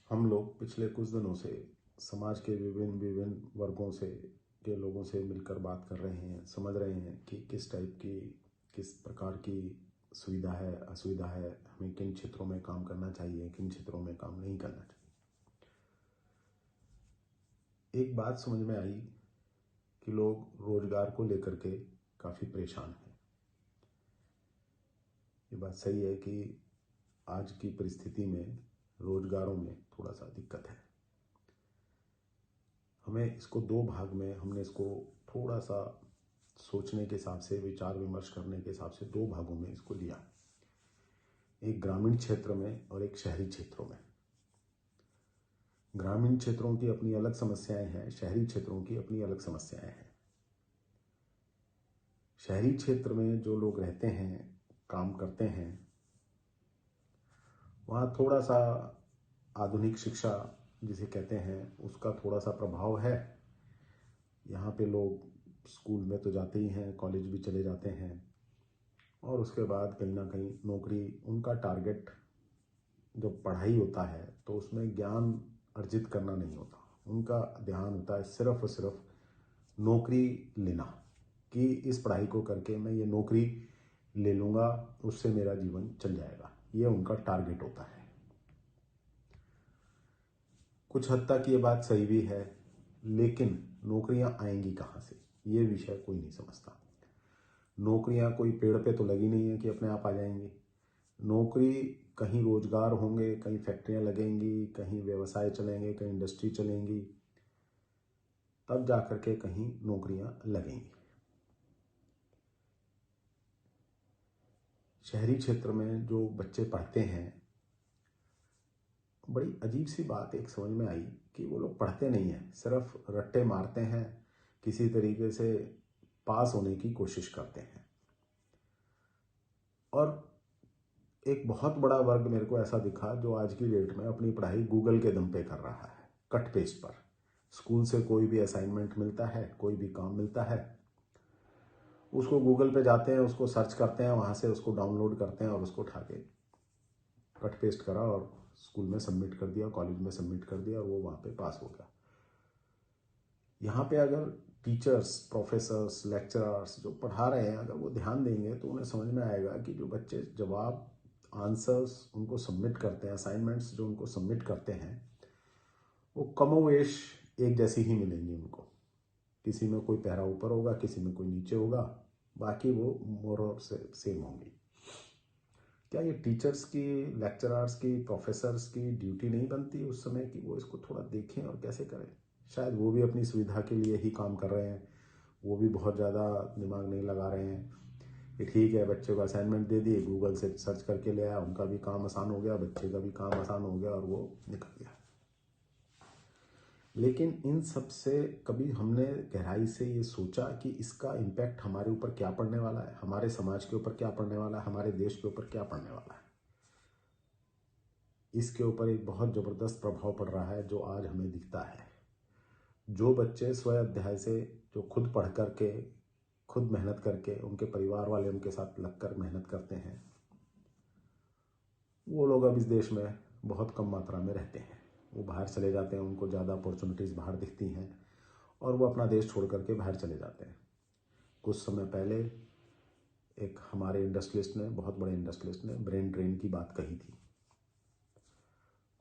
हम लोग पिछले कुछ दिनों से समाज के विभिन्न विभिन्न वर्गों से के लोगों से मिलकर बात कर रहे हैं, समझ रहे हैं कि किस टाइप की, किस प्रकार की सुविधा है, असुविधा है, हमें किन क्षेत्रों में काम करना चाहिए, किन क्षेत्रों में काम नहीं करना चाहिए। एक बात समझ में आई कि लोग रोजगार को लेकर के काफ़ी परेशान हैं। ये बात सही है कि आज की परिस्थिति में रोजगारों में थोड़ा सा दिक्कत है। हमें इसको दो भाग में, हमने इसको थोड़ा सा सोचने के हिसाब से, विचार विमर्श करने के हिसाब से दो भागों में इसको लिया, एक ग्रामीण क्षेत्र में और एक शहरी क्षेत्रों में। ग्रामीण क्षेत्रों की अपनी अलग समस्याएं हैं, शहरी क्षेत्रों की अपनी अलग समस्याएं हैं। शहरी क्षेत्र में जो लोग रहते हैं, काम करते हैं, वहाँ थोड़ा सा आधुनिक शिक्षा जिसे कहते हैं उसका थोड़ा सा प्रभाव है। यहाँ पे लोग स्कूल में तो जाते ही हैं, कॉलेज भी चले जाते हैं, और उसके बाद कहीं ना कहीं नौकरी, उनका टारगेट जब पढ़ाई होता है तो उसमें ज्ञान अर्जित करना नहीं होता, उनका ध्यान होता है सिर्फ और सिर्फ नौकरी लेना, कि इस पढ़ाई को करके मैं ये नौकरी ले लूँगा, उससे मेरा जीवन चल जाएगा। ये उनका टारगेट होता है। कुछ हद तक ये बात सही भी है, लेकिन नौकरियां आएंगी कहाँ से, ये विषय कोई नहीं समझता। नौकरियां कोई पेड़ पे तो लगी नहीं है कि अपने आप आ जाएंगी। नौकरी कहीं रोजगार होंगे, कहीं फैक्ट्रियां लगेंगी, कहीं व्यवसाय चलेंगे, कहीं इंडस्ट्री चलेंगी, तब जाकर के कहीं नौकरियां लगेंगी। शहरी क्षेत्र में जो बच्चे पढ़ते हैं, बड़ी अजीब सी बात एक समझ में आई कि वो लोग पढ़ते नहीं हैं, सिर्फ रट्टे मारते हैं, किसी तरीके से पास होने की कोशिश करते हैं। और एक बहुत बड़ा वर्ग मेरे को ऐसा दिखा जो आज की डेट में अपनी पढ़ाई गूगल के दम पे कर रहा है, कट पेस्ट पर। स्कूल से कोई भी असाइनमेंट मिलता है, कोई भी काम मिलता है, उसको गूगल पे जाते हैं, उसको सर्च करते हैं, वहाँ से उसको डाउनलोड करते हैं और उसको उठा के कट पेस्ट करा और स्कूल में सबमिट कर दिया, कॉलेज में सबमिट कर दिया, और वो वहाँ पे पास हो गया। यहाँ पे अगर टीचर्स, प्रोफेसर्स, लेक्चरर्स जो पढ़ा रहे हैं, अगर वो ध्यान देंगे तो उन्हें समझ में आएगा कि जो बच्चे जवाब, आंसर्स उनको सबमिट करते हैं, असाइनमेंट्स जो उनको सबमिट करते हैं, वो कमोवेश एक जैसी ही मिलेंगी उनको। किसी में कोई पैरा ऊपर होगा, किसी में कोई नीचे होगा, बाकी वो मोर और सेम होंगी। क्या ये टीचर्स की, लेक्चरर्स की, प्रोफेसर्स की ड्यूटी नहीं बनती उस समय कि वो इसको थोड़ा देखें और कैसे करें? शायद वो भी अपनी सुविधा के लिए ही काम कर रहे हैं, वो भी बहुत ज़्यादा दिमाग नहीं लगा रहे हैं कि ठीक है, बच्चे को असाइनमेंट दे दिए, गूगल से सर्च करके ले आया, उनका भी काम आसान हो गया, बच्चे का भी काम आसान हो गया, और वो निकल गया। लेकिन इन सब से कभी हमने गहराई से ये सोचा कि इसका इम्पैक्ट हमारे ऊपर क्या पड़ने वाला है, हमारे समाज के ऊपर क्या पड़ने वाला है, हमारे देश के ऊपर क्या पड़ने वाला है? इसके ऊपर एक बहुत ज़बरदस्त प्रभाव पड़ रहा है जो आज हमें दिखता है। जो बच्चे स्व अध्याय से, जो खुद पढ़ करके, खुद मेहनत करके, उनके परिवार वाले उनके साथ लगकर मेहनत करते हैं, वो लोग अब इस देश में बहुत कम मात्रा में रहते हैं। वो बाहर चले जाते हैं, उनको ज़्यादा अपॉर्चुनिटीज़ बाहर दिखती हैं, और वो अपना देश छोड़ करके बाहर चले जाते हैं। कुछ समय पहले एक हमारे इंडस्ट्रियलिस्ट ने, बहुत बड़े इंडस्ट्रियलिस्ट ने ब्रेन ड्रेन की बात कही थी।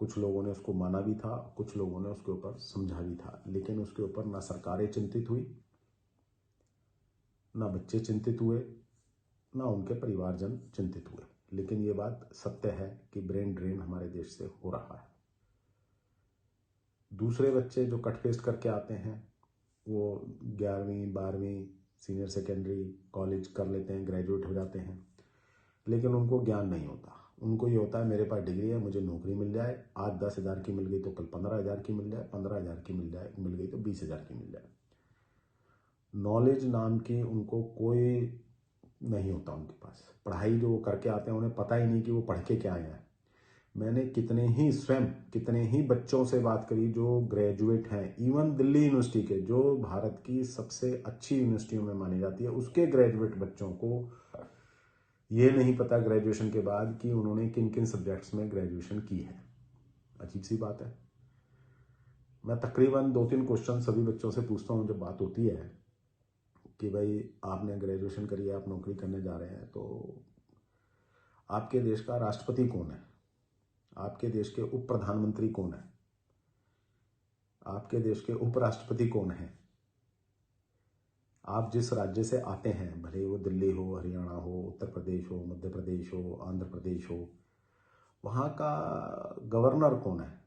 कुछ लोगों ने उसको माना भी था, कुछ लोगों ने उसके ऊपर समझा भी था, लेकिन उसके ऊपर ना सरकारें चिंतित हुई, ना बच्चे चिंतित हुए, ना उनके परिवारजन चिंतित हुए। लेकिन ये बात सत्य है कि ब्रेन ड्रेन हमारे देश से हो रहा है। दूसरे बच्चे जो कट पेस्ट करके आते हैं, वो 11वीं 12वीं सीनियर सेकेंडरी कॉलेज कर लेते हैं, ग्रेजुएट हो जाते हैं, लेकिन उनको ज्ञान नहीं होता। उनको ये होता है मेरे पास डिग्री है, मुझे नौकरी मिल जाए, आज 10,000 की मिल गई तो कल 15,000 की मिल जाए, 15,000 की मिल गई तो 20,000 की मिल जाए। नॉलेज नाम की उनको कोई नहीं होता उनके पास। पढ़ाई जो वो करके आते हैं, उन्हें पता ही नहीं कि वो पढ़ के क्या आए हैं। मैंने कितने ही बच्चों से बात करी जो ग्रेजुएट हैं, इवन दिल्ली यूनिवर्सिटी के, जो भारत की सबसे अच्छी यूनिवर्सिटियों में मानी जाती है, उसके ग्रेजुएट बच्चों को ये नहीं पता ग्रेजुएशन के बाद कि उन्होंने किन किन सब्जेक्ट्स में ग्रेजुएशन की है। अजीब सी बात है। मैं तकरीबन 2-3 क्वेश्चन सभी बच्चों से पूछता हूँ जब बात होती है कि भाई आपने ग्रेजुएशन करी है, आप नौकरी करने जा रहे हैं, तो आपके देश का राष्ट्रपति कौन है, आपके देश के उप प्रधानमंत्री कौन है, आपके देश के उपराष्ट्रपति कौन है, आप जिस राज्य से आते हैं, भले वो दिल्ली हो, हरियाणा हो, उत्तर प्रदेश हो, मध्य प्रदेश हो, आंध्र प्रदेश हो, वहाँ का गवर्नर कौन है।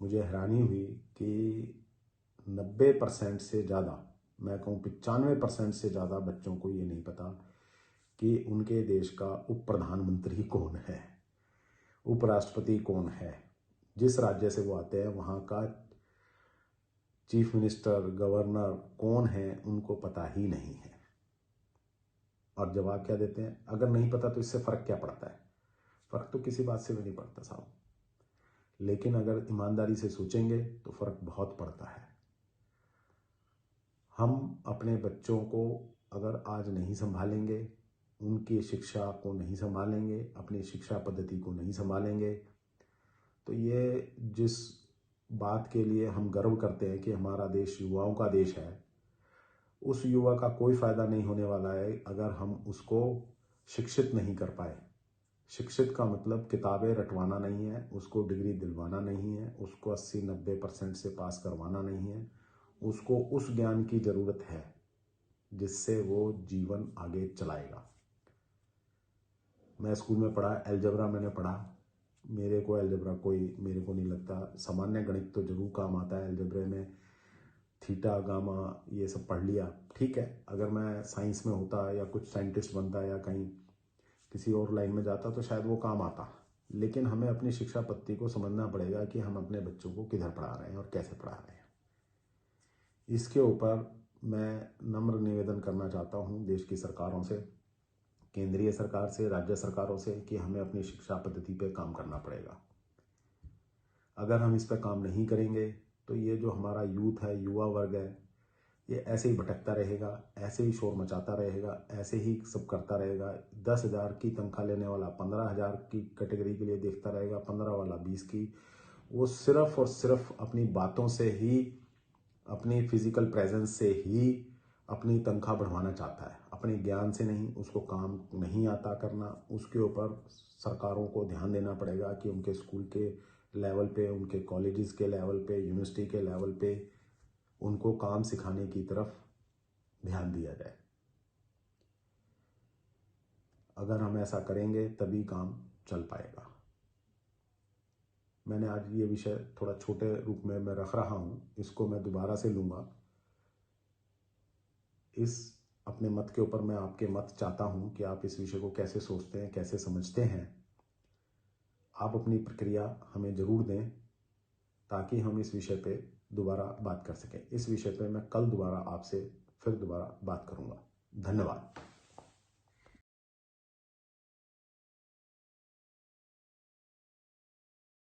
मुझे हैरानी हुई कि 90% से ज़्यादा, मैं कहूँ 95% से ज़्यादा बच्चों को ये नहीं पता कि उनके देश का उप प्रधानमंत्री कौन है, उपराष्ट्रपति कौन है। जिस राज्य से वो आते हैं वहाँ का चीफ मिनिस्टर, गवर्नर कौन है, उनको पता ही नहीं है। और जवाब क्या देते हैं, अगर नहीं पता तो इससे फ़र्क क्या पड़ता है। फ़र्क तो किसी बात से भी नहीं पड़ता साहब, लेकिन अगर ईमानदारी से सोचेंगे तो फ़र्क बहुत पड़ता है। हम अपने बच्चों को अगर आज नहीं संभालेंगे, उनकी शिक्षा को नहीं संभालेंगे, अपनी शिक्षा पद्धति को नहीं संभालेंगे, तो ये जिस बात के लिए हम गर्व करते हैं कि हमारा देश युवाओं का देश है, उस युवा का कोई फ़ायदा नहीं होने वाला है अगर हम उसको शिक्षित नहीं कर पाए। शिक्षित का मतलब किताबें रटवाना नहीं है, उसको डिग्री दिलवाना नहीं है, उसको 80-90% से पास करवाना नहीं है। उसको उस ज्ञान की ज़रूरत है जिससे वो जीवन आगे चलाएगा। मैं स्कूल में पढ़ा, अलजेब्रा मैंने पढ़ा, मेरे को नहीं लगता। सामान्य गणित तो जरूर काम आता है, अलजेब्रे में थीटा, गामा ये सब पढ़ लिया, ठीक है। अगर मैं साइंस में होता या कुछ साइंटिस्ट बनता या कहीं किसी और लाइन में जाता तो शायद वो काम आता, लेकिन हमें अपनी शिक्षा पद्धति को समझना पड़ेगा कि हम अपने बच्चों को किधर पढ़ा रहे हैं और कैसे पढ़ा रहे हैं। इसके ऊपर मैं नम्र निवेदन करना चाहता हूँ देश की सरकारों से, केंद्रीय सरकार से, राज्य सरकारों से, कि हमें अपनी शिक्षा पद्धति पे काम करना पड़ेगा। अगर हम इस पे काम नहीं करेंगे तो ये जो हमारा यूथ है, युवा वर्ग है, ये ऐसे ही भटकता रहेगा, ऐसे ही शोर मचाता रहेगा, ऐसे ही सब करता रहेगा। 10,000 की तनख्वाह लेने वाला 15,000 की कैटेगरी के लिए देखता रहेगा, 15 वाला 20 की। वो सिर्फ और सिर्फ अपनी बातों से ही, अपनी फिजिकल प्रेजेंस से ही अपनी तनख्वाह बढ़वाना चाहता है, अपने ज्ञान से नहीं। उसको काम नहीं आता करना। उसके ऊपर सरकारों को ध्यान देना पड़ेगा कि उनके स्कूल के लेवल पे, उनके कॉलेजेस के लेवल पे, यूनिवर्सिटी के लेवल पे उनको काम सिखाने की तरफ ध्यान दिया जाए। अगर हम ऐसा करेंगे तभी काम चल पाएगा। मैंने आज ये विषय थोड़ा छोटे रूप में मैं रख रहा हूँ, इसको मैं दोबारा से लूँगा। इस अपने मत के ऊपर मैं आपके मत चाहता हूँ कि आप इस विषय को कैसे सोचते हैं, कैसे समझते हैं। आप अपनी प्रक्रिया हमें ज़रूर दें ताकि हम इस विषय पे दोबारा बात कर सकें। इस विषय पे मैं कल दोबारा आपसे फिर दोबारा बात करूँगा। धन्यवाद।